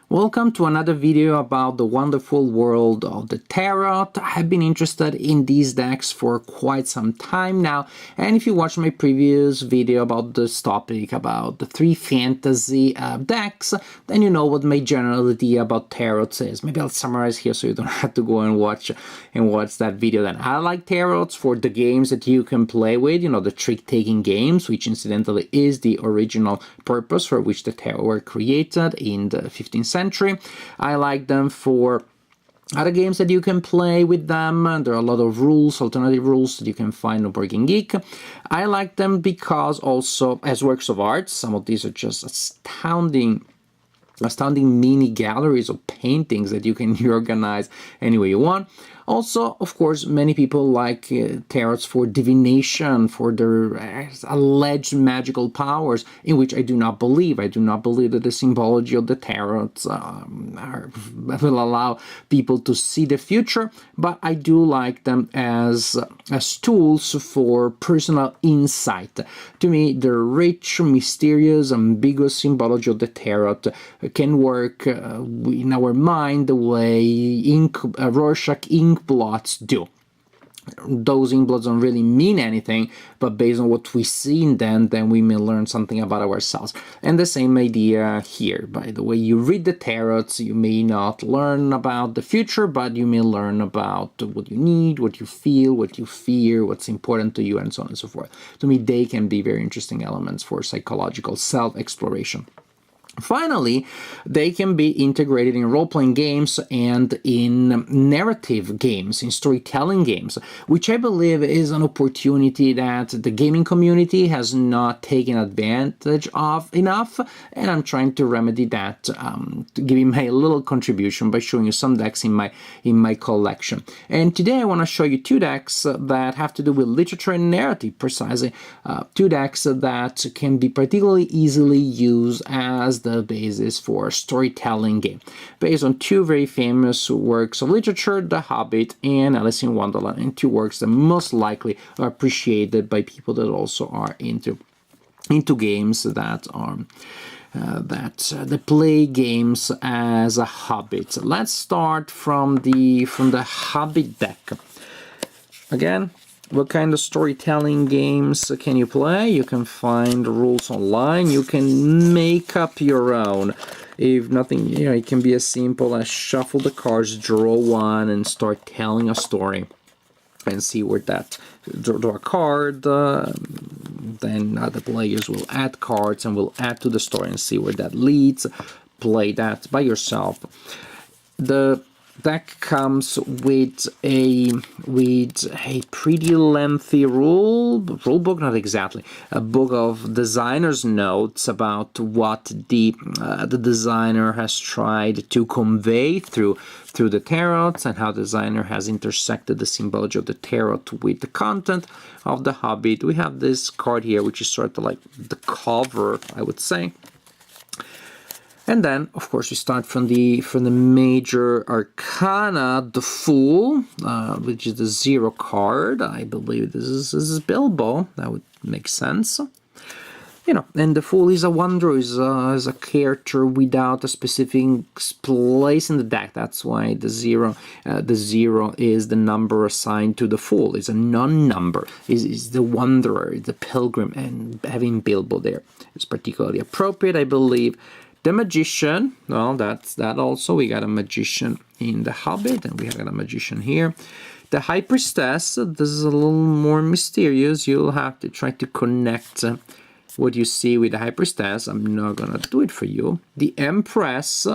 Welcome to another video about the wonderful world of the Tarot. I have been interested in these decks for quite some time now, and if you watched my previous video about this topic, about the 3 fantasy decks, then you know what my general idea about tarots is. Maybe I'll summarize here so you don't have to go and watch that video then. I like tarots for the games that you can play with, you know, the trick-taking games, which incidentally is the original purpose for which the tarot were created in the 15th century. I like them for other games that you can play with them. There are a lot of rules, alternative rules that you can find on Board Game Geek. I like them because also as works of art, some of these are just astounding mini galleries of paintings that you can organize any way you want. Also, of course, many people like tarots for divination, for their alleged magical powers, in which I do not believe. I do not believe that the symbology of the tarots will allow people to see the future, but I do like them as tools for personal insight. To me, the rich, mysterious, ambiguous symbology of the tarot can work in our mind the way Rorschach ink blots do. Those ink blots don't really mean anything, but based on what we see in them, then we may learn something about ourselves. And the same idea here. By the way you read the tarots, you may not learn about the future, but you may learn about what you need, what you feel, what you fear, what's important to you, and so on and so forth. To me, they can be very interesting elements for psychological self-exploration. Finally, they can be integrated in role-playing games and in narrative games, in storytelling games, which I believe is an opportunity that the gaming community has not taken advantage of enough, and I'm trying to remedy that, giving my little contribution by showing you some decks in my collection. And today I want to show you 2 decks that have to do with literature and narrative, precisely. 2 decks that can be particularly easily used as the basis for a storytelling game, based on 2 very famous works of literature, The Hobbit and Alice in Wonderland, and 2 works that most likely are appreciated by people that also are into games that are they play games as a Hobbit. Let's start from the Hobbit deck. Again, what kind of storytelling games can you play? You can find rules online. You can make up your own. If nothing, you know, it can be as simple as shuffle the cards, draw one, and start telling a story. And see where that, draw a card, then other players will add cards and will add to the story and see where that leads. Play that by yourself. The deck comes with a pretty lengthy rule book, not exactly, a book of designer's notes about what the designer has tried to convey through the tarots, and how the designer has intersected the symbology of the tarot with the content of the Hobbit. We have this card here, which is sort of like the cover, I would say. And then, of course, we start from the major arcana, the Fool, which is the 0 card. I believe this is Bilbo. That would make sense. You know, and the Fool is a wanderer, is a character without a specific place in the deck. That's why the 0 is the number assigned to the Fool. It's a non-number. Is the wanderer, the pilgrim, and having Bilbo there is particularly appropriate, I believe. The Magician, well, that's that also. We got a Magician in the Hobbit, and we got a Magician here. The High Priestess, this is a little more mysterious. You'll have to try to connect what you see with the High Priestess. I'm not going to do it for you. The Empress,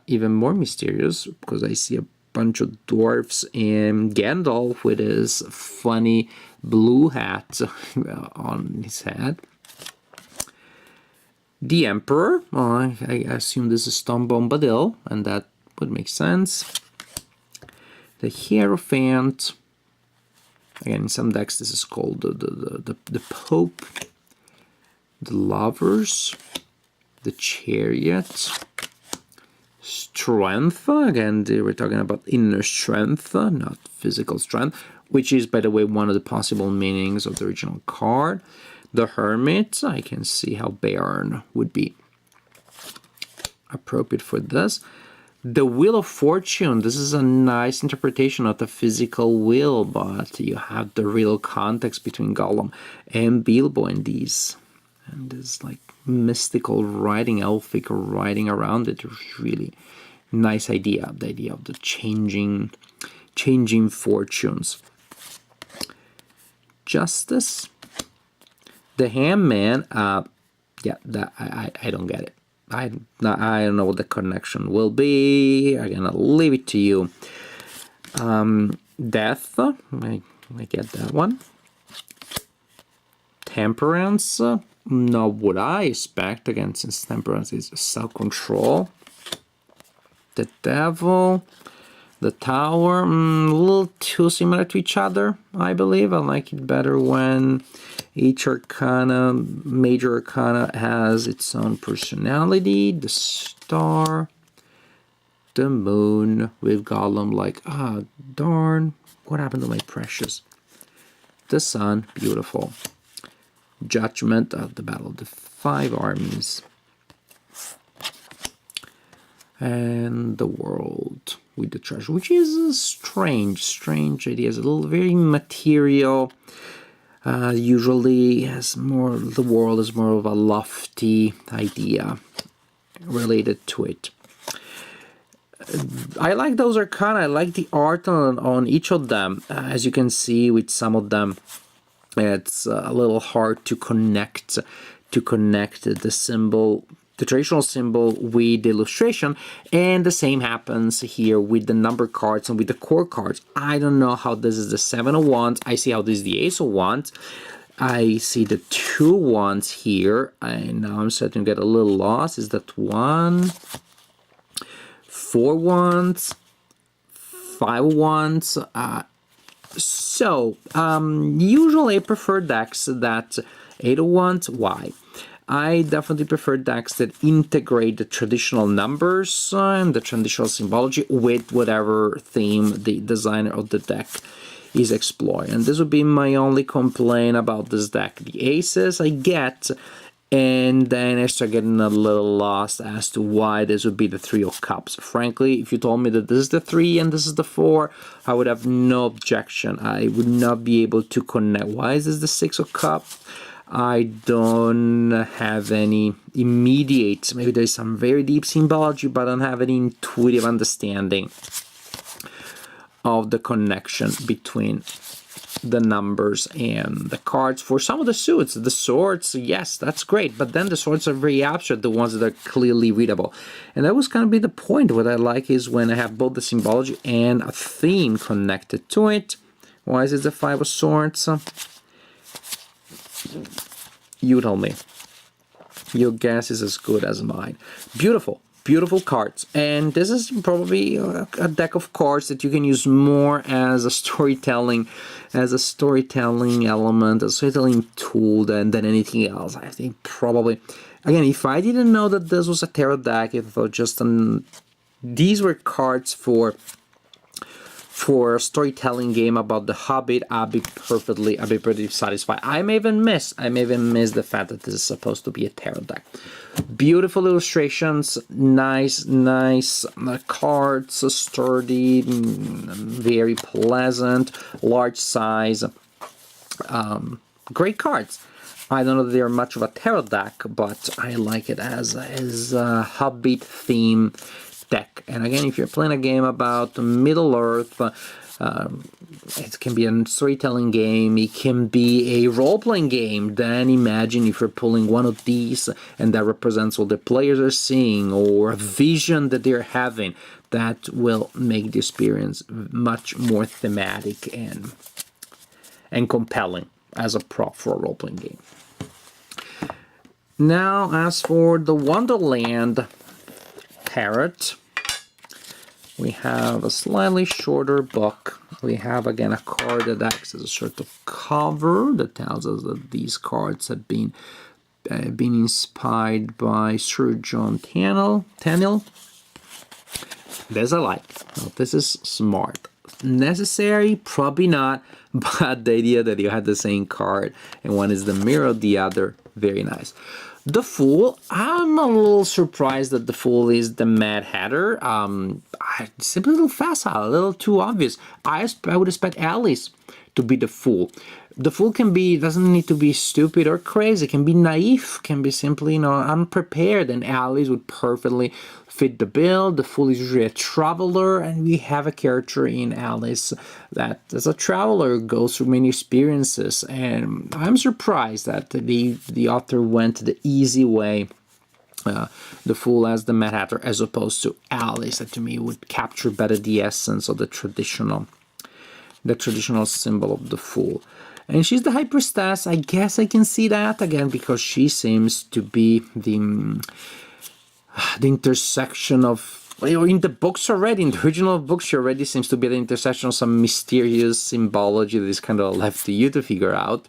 even more mysterious, because I see a bunch of dwarfs and Gandalf with his funny blue hat on his head. The Emperor, I assume this is Tom Bombadil, and that would make sense. The Hierophant, again, in some decks this is called the Pope. The Lovers, the Chariot, Strength, again, we're talking about inner strength, not physical strength, which is, by the way, one of the possible meanings of the original card. The Hermit, I can see how barren would be. appropriate for this. The Wheel of Fortune, this is a nice interpretation of the physical wheel, but you have the real context between Gollum and Bilbo in these. And there's like mystical writing, elfic writing around it. It's really nice idea, the idea of the changing fortunes. Justice. The Hangman, yeah, that I don't get it. I don't know what the connection will be. I'm gonna leave it to you. Death, I get that one. Temperance, not what I expect, again, since Temperance is self-control. The Devil, the Tower, a little too similar to each other, I believe. I like it better when each arcana, major arcana, has its own personality. The Star, the Moon, with Gollum like, darn, what happened to my precious? The Sun, beautiful. Judgment of the Battle of the Five Armies. And the World with the Treasure, which is a strange idea. It's a little very material. Usually has more, the world is more of a lofty idea related to it. I like those arcana. I like the art on each of them. As you can see with some of them, it's a little hard to connect the symbol, the traditional symbol, with the illustration, and the same happens here with the number cards and with the core cards. I don't know how this is the 7 of Wands. I see how this is the Ace of Wands. I see the 2 Wands here, and now I'm starting to get a little lost. Is that 1, 4 Wands, 5 Wands? Usually I prefer decks that 8 of Wands. Why? I definitely prefer decks that integrate the traditional numbers and the traditional symbology with whatever theme the designer of the deck is exploring. And this would be my only complaint about this deck. The aces I get, and then I start getting a little lost as to why this would be the 3 of Cups. Frankly, if you told me that this is the 3 and this is the 4, I would have no objection. I would not be able to connect. Why is this the 6 of Cups? I don't have any immediate, maybe there's some very deep symbology, but I don't have any intuitive understanding of the connection between the numbers and the cards. For some of the suits, the swords, yes, that's great, but then the swords are very abstract, the ones that are clearly readable. And that was kind of be the point. What I like is when I have both the symbology and a theme connected to it. Why is it the 5 of Swords? You tell me. Your guess is as good as mine. Beautiful, beautiful cards. And this is probably a deck of cards that you can use more as a storytelling element, a storytelling tool than anything else. I think probably, again, if I didn't know that this was a tarot deck, if I thought just these were cards for a storytelling game about the Hobbit, I'd be pretty satisfied. I may even miss the fact that this is supposed to be a tarot deck. Beautiful illustrations, nice cards, sturdy, very pleasant, large size, great cards. I don't know that they're much of a tarot deck, but I like it as a Hobbit theme deck. And again, if you're playing a game about Middle-earth, it can be a storytelling game, it can be a role-playing game. Then imagine if you're pulling one of these and that represents what the players are seeing or a vision that they're having. That will make the experience much more thematic and compelling as a prop for a role-playing game. Now, as for the Wonderland Parrot, we have a slightly shorter book. We have again a card that acts as a sort of cover that tells us that these cards have been inspired by Sir John Tennille. This I like. Now, this is smart. Necessary? Probably not. But the idea that you had the same card and one is the mirror of the other, very nice. The Fool, I'm a little surprised that the Fool is the Mad Hatter. It's a little facile, a little too obvious. I would expect Alice to be the Fool. The Fool doesn't need to be stupid or crazy. It can be naive, can be simply, unprepared, and Alice would perfectly fit the bill. The Fool is usually a traveler, and we have a character in Alice that, as a traveler, goes through many experiences. And I'm surprised that the author went the easy way. The Fool as the Mad Hatter, as opposed to Alice, that to me would capture better the essence of the traditional symbol of the Fool. And she's the High Priestess. I guess I can see that, again, because she seems to be the intersection of, in the books already, in the original books, she already seems to be the intersection of some mysterious symbology that is kind of left to you to figure out.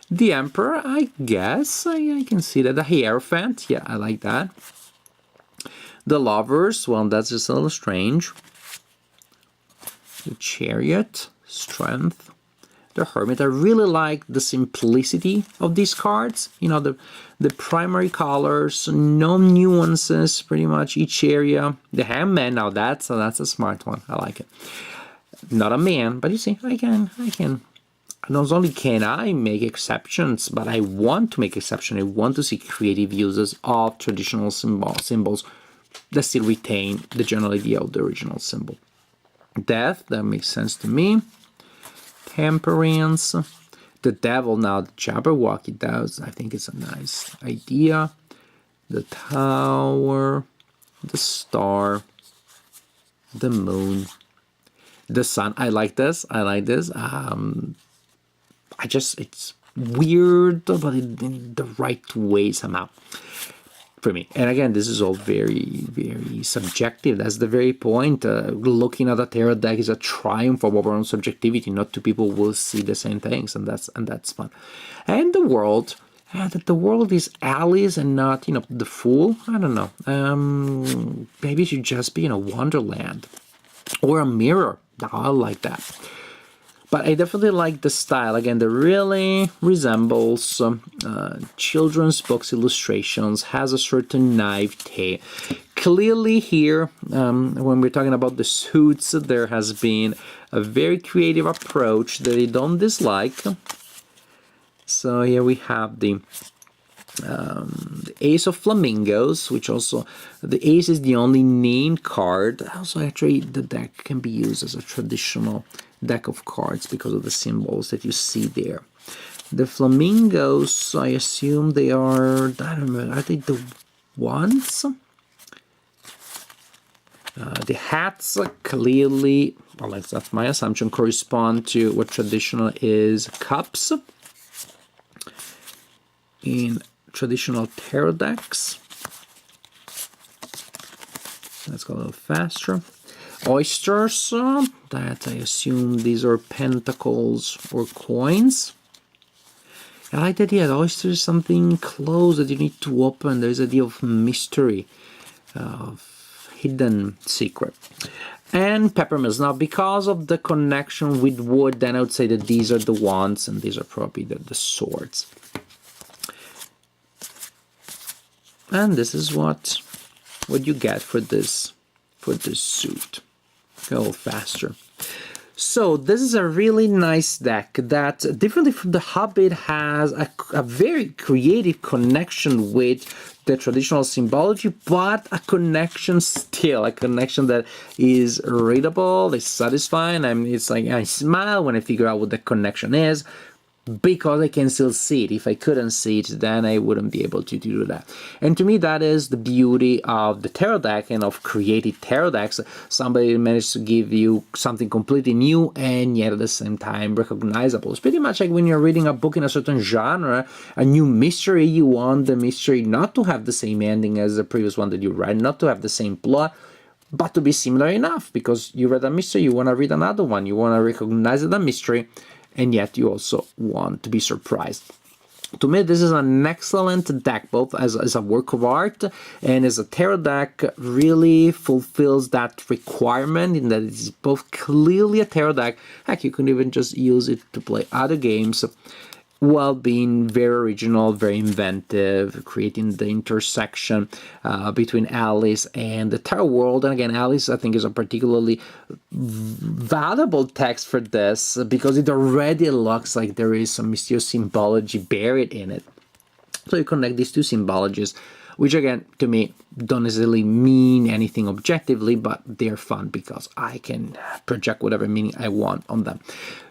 The Emperor, I guess, I can see that. The Hierophant, yeah, I like that. The Lovers, well, that's just a little strange. The Chariot, Strength. The Hermit, I really like the simplicity of these cards. The primary colors, no nuances, pretty much each area. The Hangman, now that's a smart one. I like it. Not a man, but you see, I can. Not only can I make exceptions, but I want to make exceptions. I want to see creative uses of traditional symbols that still retain the general idea of the original symbol. Death, that makes sense to me. Temperance. The Devil, now the Jabberwocky does. I think it's a nice idea. The Tower. The Star. The Moon. The Sun. I like this. It's weird, but in the right way somehow for me. And again, this is all very, very subjective. That's the very point. Looking at a tarot deck is a triumph of our own subjectivity. Not two people will see the same things, and that's fun. And the world, that the world is Alice and not, the Fool. I don't know. Maybe it should just be, Wonderland or a mirror. I like that. But I definitely like the style. Again, that really resembles children's books illustrations, has a certain naivete. Clearly here, when we're talking about the suits, there has been a very creative approach that I don't dislike. So here we have the Ace of Flamingos, which also, the Ace is the only named card. Also, actually, the deck can be used as a traditional deck of cards because of the symbols that you see there. The Flamingos, I assume they are, I don't know, are they the wands? The hats clearly, well, that's my assumption, correspond to what traditional is cups in traditional tarot decks. Let's go a little faster. Oysters, that I assume these are pentacles or coins. I like the idea that oyster is something closed that you need to open. There's an idea of mystery, of hidden secret. And peppermints. Now, because of the connection with wood, then I would say that these are the wands and these are probably the swords. And this is what you get for this suit. Go a little faster. So this is a really nice deck that, differently from the Hobbit, has a very creative connection with the traditional symbology, but a connection that is readable, is satisfying. It's like I smile when I figure out what the connection is, because I can still see it. If I couldn't see it, then I wouldn't be able to do that. And to me, that is the beauty of the tarot deck and of creative tarot decks. Somebody managed to give you something completely new and yet at the same time recognizable. It's pretty much like when you're reading a book in a certain genre, a new mystery, you want the mystery not to have the same ending as the previous one that you read, not to have the same plot, but to be similar enough, because you read a mystery, you want to read another one, you want to recognize the mystery, and yet you also want to be surprised. To me, this is an excellent deck, both as a work of art and as a tarot deck. Really fulfills that requirement in that it's both clearly a tarot deck. Heck, you can even just use it to play other games. while being very original, very inventive, creating the intersection between Alice and the tarot world. And again, Alice, I think, is a particularly valuable text for this because it already looks like there is some mysterious symbology buried in it. So you connect these two symbologies, which again, to me, don't necessarily mean anything objectively, but they're fun because I can project whatever meaning I want on them.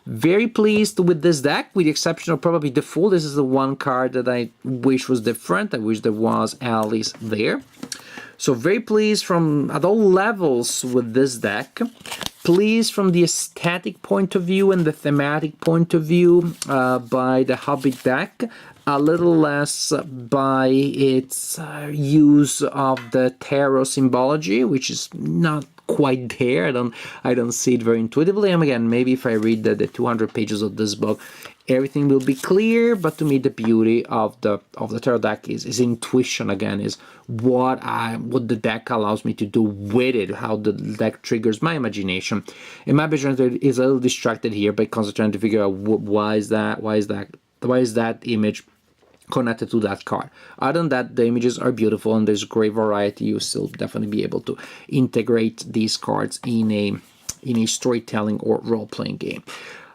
Very pleased with this deck, with the exception of probably the Fool. This is the one card that I wish was different. I wish there was Alice there. So very pleased from at all levels with this deck. Pleased from the aesthetic point of view and the thematic point of view by the Hobbit deck. A little less by its use of the tarot symbology, which is not quite there. I don't see it very intuitively. And again, maybe if I read the 200 pages of this book, everything will be clear. But to me, the beauty of the tarot deck is intuition. Again, is what the deck allows me to do with it, how the deck triggers my imagination. And my imagination is a little distracted here by constantly trying to figure out why is that image connected to that card. Other than that, the images are beautiful and there's great variety. You'll still definitely be able to integrate these cards in a storytelling or role-playing game.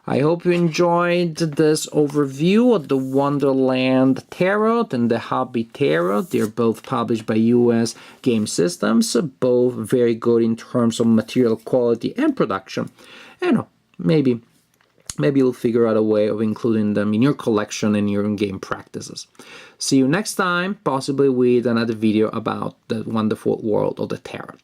I hope you enjoyed this overview of the Wonderland Tarot and the Hobbit Tarot. They're both published by US Game Systems, both very good in terms of material quality and production. And maybe you'll figure out a way of including them in your collection and your in-game practices. See you next time, possibly with another video about the wonderful world of the tarot.